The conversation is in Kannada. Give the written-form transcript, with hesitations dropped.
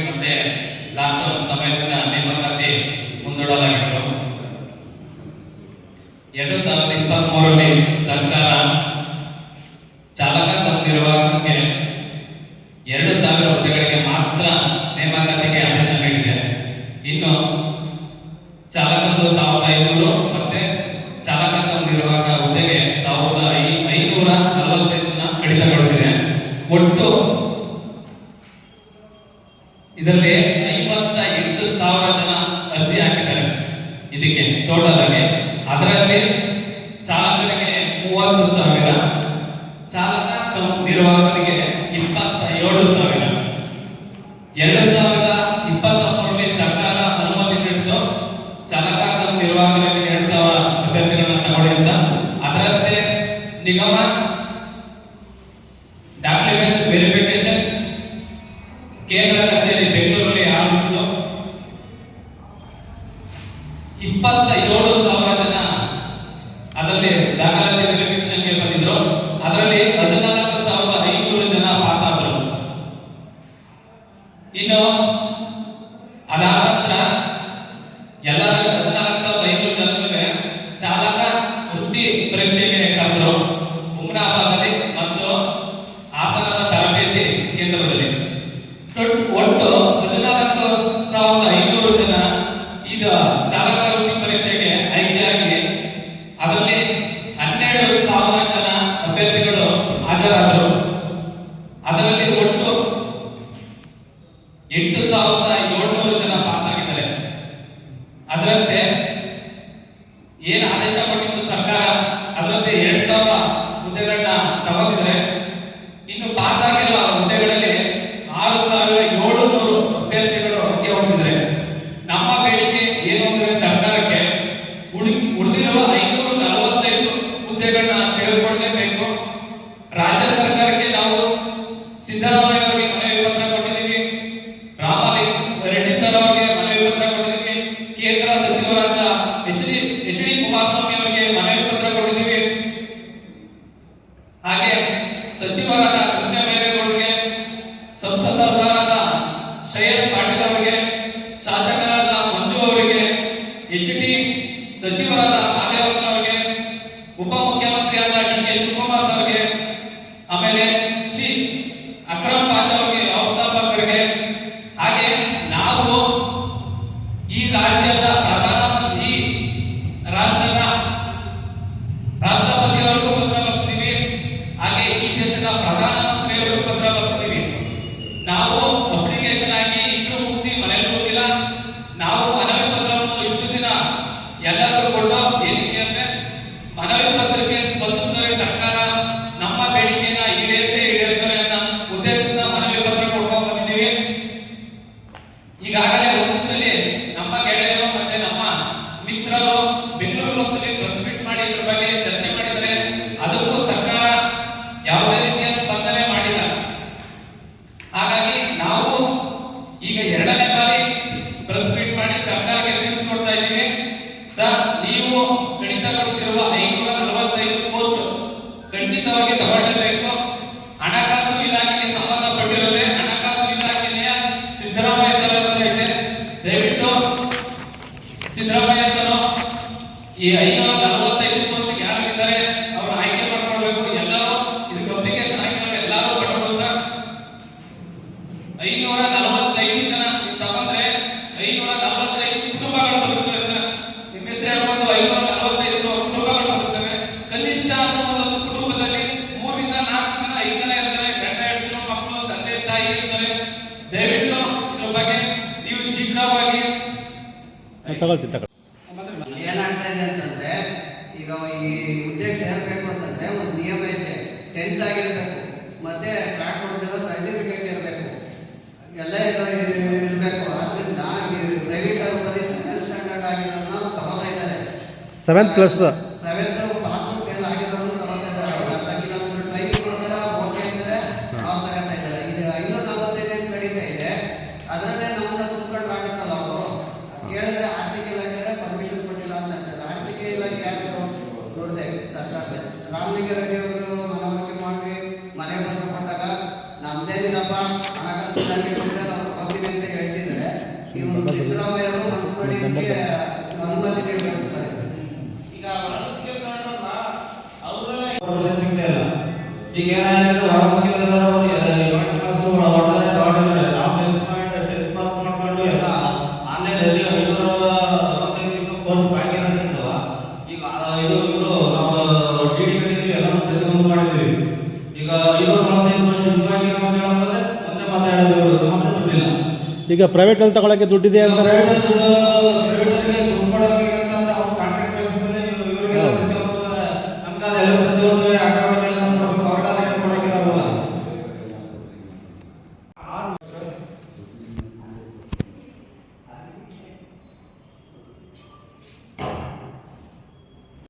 ಮತ್ತೆ ಲಾಕ್ಡೌನ್ ಸಮಯದಿಂದ ನೇಮಕಾತಿ ಮುಂದೂಡಲಾಗಿತ್ತು. 2023ರಲ್ಲಿ ಸರ್ಕಾರ ಚಾಲಕ ಕಮ್ ನಿರ್ವಾಹಕರಿಗೆ 2,000 ಹುದ್ದೆಗಳಿಗೆ ಮಾತ್ರ ನೇಮಕಾತಿಗೆ ಆದೇಶ ನೀಡಿದೆ. ಇನ್ನು ಚಾಲಕದ್ದು 1,500 ಮತ್ತೆ ಚಾಲಕ ಕಮ್ ನಿರ್ವಾಹಕ ಹುದ್ದೆಗೆ 1,545 ಕಡಿತಗೊಳಿಸಿದೆ. ಒಟ್ಟು ಇದರಲ್ಲಿ 58,000 ಜನ ಅರ್ಜಿ ಹಾಕಿದ್ದಾರೆ ಇದಕ್ಕೆ ಟೋಟಲ್ ಆಗಿ. ಅದರಲ್ಲಿ ಚಾಲಕರಿಗೆ 30,000, ಚಾಲಕ ಕಮ್ ನಿರ್ವಾಹಕರಿಗೆ 27,000. 2023ರಲ್ಲಿ ಸರ್ಕಾರ ಅನುಮತಿ ನೀಡಿತು ಚಾಲಕ ಕಮ್ ನಿರ್ವಾಹಕರಿಗೆ 2,000 ಅಭ್ಯರ್ಥಿಗಳನ್ನ ತಗೊಳ್ಳಿ ಅಂತ. ಅದರಂತೆ ನಿಗಮ ಡಾಕ್ಯುಮೆಂಟ್ಸ್ ವೆರಿಫಿಕೇಶನ್ ಕೇಂದ್ರ ಕಚೇರಿ ಬೆಂಗಳೂರಲ್ಲಿ ಆರಂಭಿಸಿತು. 27,000 ಜನ ಅದರಲ್ಲಿ ದಾಖಲಾತಿ ವೆರಿಫಿಕೇಶನ್ಗೆ ಬಂದಿದ್ರು. ಅದರಲ್ಲಿ 14,500 ಜನ ಪಾಸ್ ಆದರು. ಇನ್ನು ಅದಾದ ನಂತರ ಎಲ್ಲ 14,500 ಜನರಿಗೆ ಚಾಲಕ ವೃತ್ತಿ ಪರೀಕ್ಷೆಗೆ ಕರೆದರು ಹುಮ್ನಾಬಾದಲ್ಲಿ ಮತ್ತು ಹಾಸನದ ತರಬೇತಿ ಕೇಂದ್ರದಲ್ಲಿ. ಒಟ್ಟು 14,500 ಜನ ಈಗ ಚಾಲಕ ವೃತ್ತಿ ಪರೀಕ್ಷೆಗೆ ಆಯ್ಕೆಯಾಗಿ ಅದರಲ್ಲಿ 12,000 ಜನ ಅಭ್ಯರ್ಥಿಗಳು ಹಾಜರಾದರು. ಅದರಲ್ಲಿ ಒಟ್ಟು 8,700 ಜನ ಪಾಸ್ ಆಗಿದ್ದಾರೆ. ಅದರಂತೆ ಏನು ಆದೇಶ ಕೊಟ್ಟಿತ್ತು ಸರ್ಕಾರ, ಅದರಂತೆ 2,000 ಹುದ್ದೆಗಳನ್ನ ತಗೊಂಡಿದ್ದಾರೆ. ಇನ್ನು ಪಾಸ್ ಆಗಿರುವ ಹುದ್ದೆಗಳಲ್ಲಿ 6,700 ಅಭ್ಯರ್ಥಿಗಳು ಆಯ್ಕೆ ಹೊಂದಿದ್ದಾರೆ. ನಮ್ಮ ಬೇಡಿಕೆ ಏನು ಅಂದ್ರೆ ಸರ್ಕಾರಕ್ಕೆ ಉಳಿದಿರುವ 545 ಹುದ್ದೆಗಳನ್ನ ತೆಗೆದುಕೊಳ್ಳಲೇಬೇಕು. ರಾಜ್ಯ ಸರ್ಕಾರಕ್ಕೆ ನಾವು ಸಿದ್ದರಾಮಯ್ಯ ಅವರಿಗೆ ಮನವಿ ಪತ್ರ ಕೊಟ್ಟಿದ್ದೀವಿ, ರಾಮರೆಡ್ಡಿ ಸರ್ ಅವರಿಗೆ ಮನವಿ ಪತ್ರ ಕೊಟ್ಟಿದ್ದೀವಿ, ಕೇಂದ್ರ ಸಚಿವರಾದ ಎಚ್.ಡಿ. ಕುಮಾರಸ್ವಾಮಿ ಅವರಿಗೆ ಮನವಿ ಪತ್ರ ಕೊಟ್ಟಿದ್ದೀವಿ, ಹಾಗೆ ಸಚಿವರಾದ ಕೃಷ್ಣ ಬೈರೇಗೌಡರಿಗೆ, ಸಂಸದರಾದ ಶ್ರೇಯಸ್ ಪಾಟೀಲ್ ಅವರಿಗೆ, ಶಾಸಕರಾದ ಮಂಜು ಅವರಿಗೆ, ಎಚ್.ಡಿ. ಸಚಿವರಾದ ಮಾದೇವಪ್ಪನವರಿಗೆ, ಉಪಮುಖ್ಯಮಂತ್ರಿಯಾದ ಡಿ.ಕೆ. ಶಿವಕುಮಾರ್ ಅವರಿಗೆ, ಆಮೇಲೆ ಶ್ರೀ ಅಕ್ರಮ್ ಪಾಷಾ ಅವರಿಗೆ, ವ್ಯವಸ್ಥಾಪಕರಿಗೆ, ಹಾಗೆ ನಾವು ಈ ರಾಜ್ಯದ ಪ್ರಧಾನಮಂತ್ರಿ ರಾಷ್ಟ್ರದ ರಾಷ್ಟ್ರಪತಿಯವರಿಗೂ ಪತ್ರ ಬರ್ತೀವಿ, ಹಾಗೆ ಈ ದೇಶದ ಪ್ರಧಾನಮಂತ್ರಿಯವರಿಗೂ ಪತ್ರ ಬರ್ತೀವಿ. ನಾವು ಅಪ್ಲಿಕೇಶನ್ ಹಾಕಿ ಇನ್ನೂ ಮುಗಿಸಿ ಮನೆಯಲ್ಲಿ ಹೋಗಿಲ್ಲ. ನಾವು ಮನವಿ ಪತ್ರವನ್ನು ಇಷ್ಟು ದಿನ ಎಲ್ಲರಿಗೂ ಕೊಟ್ಟು ಏನಕ್ಕೆ ಅಂದ್ರೆ ಮನವಿ ಪತ್ರಕ್ಕೆ ಸ್ಪಂದಿಸಿದರೆ ಸರ್ಕಾರ ನಮ್ಮ ಬೇಡಿಕೆನ ಈಡೇರಿಸ್ತಾರೆ ಅನ್ನೋ ಉದ್ದೇಶದಿಂದ ಮನವಿ ಪತ್ರ ಕೊಡ್ಕೊಂಡು ಬಂದಿದ್ದೀವಿ. ಈಗಾಗಲೇ ಒಂದ್ಸಲಿ ನಮ್ಮ ಗೆಳೆಯರು ಮತ್ತೆ ನಮ್ಮ ಮಿತ್ರರು ಬೆಂಗಳೂರು ಒಂದ್ಸಲಿ ಪ್ರೆಸ್ ಮೀಟ್ ಮಾಡಿ ಇದ್ರ ಬಗ್ಗೆ ಚರ್ಚೆ ಮಾಡಿದರೆ ಅದಕ್ಕೂ ಸರ್ಕಾರ ಯಾವುದೇ ರೀತಿಯ ಸ್ಪಂದನೆ ಮಾಡಿಲ್ಲ. ಹಾಗಾಗಿ ನಾವು ಈಗ 2ನೇ ಬಾರಿ ಪ್ರೆಸ್ ಮೀಟ್ ಮಾಡಿ ಸರ್ಕಾರಕ್ಕೆ ತಿಳಿಸ್ಕೊಡ್ತಾ ಇದ್ದೀವಿ. ಸರ್, ನೀವು ಕಡಿತಗೊಳಿಸಿರುವ 545 ಪೋಸ್ಟ್ ಖಂಡಿತವಾಗಿ ತಗೊಳ್ಳಬೇಕು. ಹಣಕಾಸು ಇಲಾಖೆಗೆ ಸಂಬಂಧಪಟ್ಟಿರದೆ ಹಣಕಾಸು ಇಲಾಖೆಯ ಸಿದ್ದರಾಮಯ್ಯ ಸರ್ ಅವರ ಇದೆ. ದಯವಿಟ್ಟು ಸಿದ್ದರಾಮಯ್ಯ ಸರ್ ಈ 545 ಪೋಸ್ಟ್ ಯಾರಿದ್ದಾರೆ ಅವ್ರನ್ನ ಆಯ್ಕೆ ಮಾಡ್ಕೊಳ್ಬೇಕು. ಎಲ್ಲರೂ ಇದಕ್ಕೆ ಅಪ್ಲಿಕೇಶನ್ ಹಾಕಿರೋ ಎಲ್ಲರೂ ಕೊಡಬೇಕು ಸರ್. 545 ಜನ ತಗೊಂಡ್ರೆ 545 ಕುಟುಂಬಗಳು ಬದುಕ್ತವೆ ಸರ್. ನಿಮ್ಮ ಹೆಸರು ಹೇಳ್ಕೊಂಡು 545 ಕುಟುಂಬಗಳು ಬದುಕ್ತವೆ. ಕನಿಷ್ಠ ಒಂದು ಕುಟುಂಬದಲ್ಲಿ 3 ರಿಂದ 4 ಜನ 5 ಜನ ಇರ್ತಾರೆ. ಗಂಡ ಹೆಂಡರು, ಮಕ್ಕಳು, ತಂದೆ ತಾಯಿ ಇರ್ತಾರೆ. ದಯವಿಟ್ಟು ಇದ್ರ ಬಗ್ಗೆ ನೀವು ಶೀಘ್ರವಾಗಿ ಏನಾಗ್ತಾ ಇದೆ ಅಂತಂದ್ರೆ, ಈಗ ಈ ಹುದ್ದೆಗೆ ಸೇರ್ಬೇಕು ಅಂತಂದ್ರೆ ಒಂದು ನಿಯಮ ಇದೆ. 10th ಆಗಿರ್ಬೇಕು, ಮತ್ತೆ ಟ್ರ್ಯಾಕ್ ಹೊಡೆದಿರೋ ಸರ್ಟಿಫಿಕೇಟ್ ಇರಬೇಕು, ಎಲ್ಲ ಇರಬೇಕು. ಆದ್ರಿಂದ ಈ ಪ್ರೈವೇಟ್ ಅವರು ಬರೀ 7th ಸ್ಟ್ಯಾಂಡರ್ಡ್ ಆಗಿರೋದನ್ನ ತಗೋತಾ ಇದ್ದಾರೆ. 7th plus 7th pass fail ಆಗಿರೋರು ತಗೋತಾ ಇದ್ದಾರೆ. ಅವ್ರು ಅರ್ಧ ಕಿಲೋಮೀಟರ್ ಟ್ರೈನಿಂಗ್ ಕೊಡ್ತಾರೆ, ಓಕೆ ಅಂತಾರೆ, ಅವ್ರು ತಗೋತಾ ಇದ್ದಾರೆ. ಇದು 545 ಕಡಿಮೆ ಇದೆ. ಅದರಲ್ಲೇ ನಮ್ಮನ್ನ ತುಂಬ್ಕೊಂಡ್ರೆ ಆಗುತ್ತಲ್ಲ. ಅವರು ಕೇಳಿದ್ರೆ ಆರ್ಥಿಕ ಇಲಾಖೆ ಪರ್ಮಿಷನ್ ಕೊಟ್ಟಿಲ್ಲ ಅಂತ ಅಂತಾರೆ. ಆರ್ಥಿಕ ಇಲಾಖೆ ಯಾರು ನೋಡಿದೆ ಸರ್ಕಾರದ ರಾಮಲಿಂಗ ರೆಡ್ಡಿ ಅವರು ಮನವರಿಕೆ ಮಾಡಿ ಮನೆ ಬಂದು ಕೊಟ್ಟಾಗ ನಮ್ದೇನಿಲ್ಲಪ್ಪ ಹಣಕಾಸು ಇಲಾಖೆ ಹೋಗ್ತೀವಿ ಅಂತ ಈಗ ಪ್ರೈವೇಟಲ್ಲಿ ತಗೊಳಕ್ಕೆ ದುಡ್ಡಿದೆ ಅಂತಾರೆ. ಪ್ರೈವೇಟ್